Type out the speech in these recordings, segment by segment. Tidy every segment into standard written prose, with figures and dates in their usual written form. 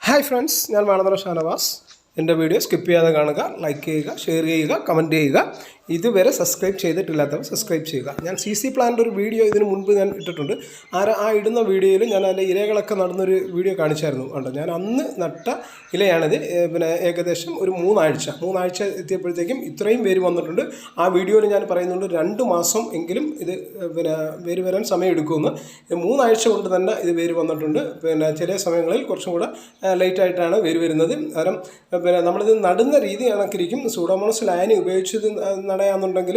Hi friends, ഞാൻ വാണതറ ഷാനവാസ്. എൻ്റെ video skip ചെയ്യാതെ കാണുക, ലൈക്ക് ചെയ്യുക, ഷെയർ ചെയ്യുക, കമൻറ്റ് ചെയ്യുക. ഇതുവരെ സബ്സ്ക്രൈബ് ചെയ്തിട്ടില്ലാത്തവർ സബ്സ്ക്രൈബ് ചെയ്യുക. ഞാൻ CC പ്ലാനിൻ്റെ ഒരു വീഡിയോ ഇതിന് മുൻപ് ഞാൻ ഇട്ടിട്ടുണ്ട്. ആ ഇടുന്ന വീഡിയോയിൽ ഞാൻ അതിൻ്റെ ഇലകളൊക്കെ നടന്നൊരു വീഡിയോ കാണിച്ചായിരുന്നു. കണ്ടോ, ഞാൻ അന്ന് നട്ട ഇലയാണിത്. ഏകദേശം ഒരു മൂന്നാഴ്ച എത്തിയപ്പോഴത്തേക്കും ഇത്രയും വേര് വന്നിട്ടുണ്ട്. ആ വീഡിയോയിൽ ഞാൻ പറയുന്നുണ്ട് 2 മാസം എങ്കിലും ഇത് വേര് വരാൻ സമയമെടുക്കുമെന്ന്. 3 ആഴ്ച കൊണ്ട് തന്നെ ഇത് വേര് വന്നിട്ടുണ്ട്. ചില സമയങ്ങളിൽ കുറച്ചും കൂടെ ലേറ്റായിട്ടാണ് വേര് വരുന്നത്. കാരണം നമ്മളിത് നടുന്ന രീതി കണക്കിരിക്കും. സൂഡോമോണസ് ലായനി ഉപയോഗിച്ചത് നടാന്നുണ്ടെങ്കിൽ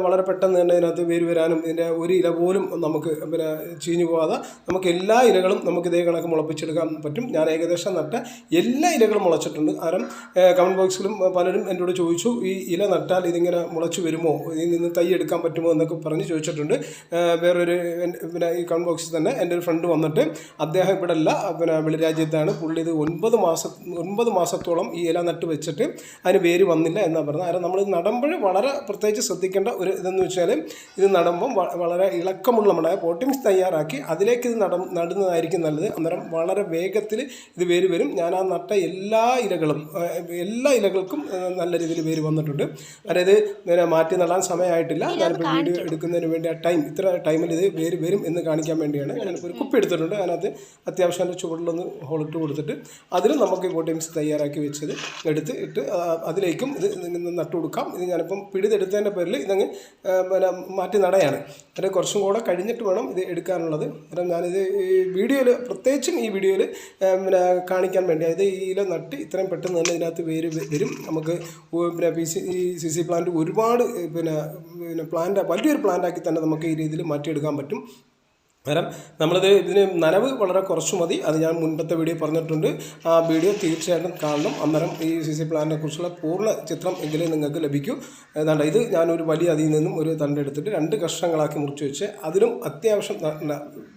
വളരെ പെട്ടെന്ന് തന്നെ ഇതിനകത്ത് വേര് വരാനും ഇതിൻ്റെ ഒരു ഇല പോലും നമുക്ക് ചീഞ്ഞു പോകാതെ നമുക്ക് എല്ലാ ഇലകളും നമുക്ക് ഇതേ കണക്ക് മുളപ്പിച്ചെടുക്കാൻ പറ്റും. ഞാൻ ഏകദേശം നട്ട എല്ലാ ഇലകളും മുളച്ചിട്ടുണ്ട്. കാരണം കമൻറ്റ് ബോക്സിലും പലരും എന്നോട് ചോദിച്ചു, ഈ ഇല നട്ടാൽ ഇതിങ്ങനെ മുളച്ചു വരുമോ, ഇതിൽ നിന്ന് തൈ എടുക്കാൻ പറ്റുമോ എന്നൊക്കെ പറഞ്ഞ് ചോദിച്ചിട്ടുണ്ട്. വേറൊരു ഈ കമൻറ്റ് ബോക്സിൽ തന്നെ എൻ്റെ ഒരു ഫ്രണ്ട് വന്നിട്ട്, അദ്ദേഹം ഇവിടെ അല്ല, വെളിരാജ്യത്താണ്. പുള്ളി ഇത് 9 മാസത്തോളം ഈ ഇല നട്ട് വെച്ചിട്ട് അതിന് വേര് വന്നില്ല എന്നാണ് പറഞ്ഞത്. കാരണം നമ്മൾ നടുമ്പോൾ വളരെ പ്രത്യേകിച്ച് ശ്രദ്ധിക്കേണ്ട ഒരു ഇതെന്ന് വെച്ചാൽ, ഇത് നടുമ്പം വളരെ ഇളക്കമുള്ള മണ്ണായ പോട്ടിങ്സ് തയ്യാറാക്കി അതിലേക്ക് ഇത് നടുന്നതായിരിക്കും നല്ലത്. അന്നേരം വളരെ വേഗത്തിൽ ഇത് വേര് വരും. ഞാൻ ആ നട്ട എല്ലാ ഇലകൾക്കും നല്ല രീതിയിൽ വേര് വന്നിട്ടുണ്ട്. അതായത് മാറ്റി നടാൻ സമയമായിട്ടില്ല. ഞാനിപ്പോൾ വീഡിയോ എടുക്കുന്നതിന് വേണ്ടി ഇത്ര ടൈമിൽ ഇത് വേര് വരും എന്ന് കാണിക്കാൻ വേണ്ടിയാണ് ഞാനിപ്പോൾ ഒരു കുപ്പി എടുത്തിട്ടുണ്ട്. അതിനകത്ത് അത്യാവശ്യം അതിൻ്റെ ചുവടിലൊന്ന് ഹോളിട്ട് കൊടുത്തിട്ട് അതിലും നമുക്ക് പോട്ടിങ്സ് തയ്യാറാക്കി വെച്ചത് ഇട്ട് അതിലേക്കും ഇത് നട്ടു കൊടുക്കാം. ഇത് ഞാനിപ്പം പിടിതെടുത്തതിൻ്റെ പേരിൽ ഇതങ്ങ് മാറ്റി നടയാണ്. അത് കുറച്ചും കൂടെ കഴിഞ്ഞിട്ട് വേണം ഇത് എടുക്കാനുള്ളത്. കാരണം ഞാനിത് ഈ വീഡിയോയിൽ, പ്രത്യേകിച്ചും ഈ വീഡിയോയിൽ കാണിക്കാൻ വേണ്ടി, അതായത് ഈ ഇല നട്ട് ഇത്രയും പെട്ടെന്ന് തന്നെ ഇതിനകത്ത് വേര് വരും. നമുക്ക് ഈ CC പ്ലാന്റ് ഒരുപാട് വലിയൊരു പ്ലാന്റാക്കി തന്നെ നമുക്ക് ഈ രീതിയിൽ മാറ്റിയെടുക്കാൻ പറ്റും. കാരണം ഇതിന് നനവ് വളരെ കുറച്ച് മതി. അത് ഞാൻ മുൻപത്തെ വീഡിയോ പറഞ്ഞിട്ടുണ്ട്. ആ വീഡിയോ തീർച്ചയായിട്ടും കാണണം. അന്നേരം ഈ CC പ്ലാന്റിനെ കുറിച്ചുള്ള പൂർണ്ണ ചിത്രം എങ്കിലും നിങ്ങൾക്ക് ലഭിക്കും. ഏതാണ്ട് ഇത് ഞാനൊരു വലിയ അതിൽ നിന്നും ഒരു തണ്ടെടുത്തിട്ട് 2 കഷ്ണങ്ങളാക്കി മുറിച്ച് വെച്ച് അതിലും അത്യാവശ്യം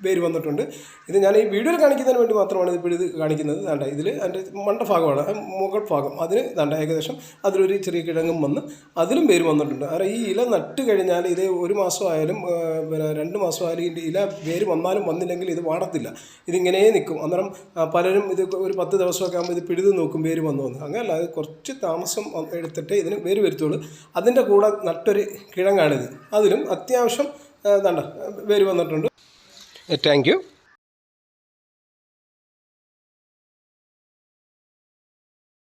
വേര് വന്നിട്ടുണ്ട്. ഇത് ഞാൻ ഈ വീഡിയോയിൽ കാണിക്കുന്നതിന് വേണ്ടി മാത്രമാണ് ഇത് കാണിക്കുന്നത്. ഇതിൽ അതിൻ്റെ മണ്ടഭാഗമാണ്, മുകൾ ഭാഗം. അതിന് ഏകദേശം അതിലൊരു ചെറിയ കിഴങ്ങും വന്ന് അതിലും വേര് വന്നിട്ടുണ്ട്. കാരണം ഈ ഇല നട്ട് കഴിഞ്ഞാൽ ഇത് 1 മാസമായാലും 2 മാസമായാലും ഇതിൻ്റെ ഇല വേര് വന്നാലും വന്നില്ലെങ്കിൽ ഇത് വാടത്തില്ല, ഇതിങ്ങനെ നിൽക്കും. അന്നേരം പലരും ഇത് ഒരു 10 ദിവസമൊക്കെ ആകുമ്പോൾ ഇത് പിടിത് നോക്കും വേര് വന്നു. അങ്ങനെയല്ല, അത് കുറച്ച് താമസം എടുത്തിട്ട് ഇതിന് വേര് വരുത്തുള്ളൂ. അതിൻ്റെ കൂടെ നട്ടൊരു കിഴങ്ങാണിത്. അതിലും അത്യാവശ്യം വേര് വന്നിട്ടുണ്ട്. Thank you.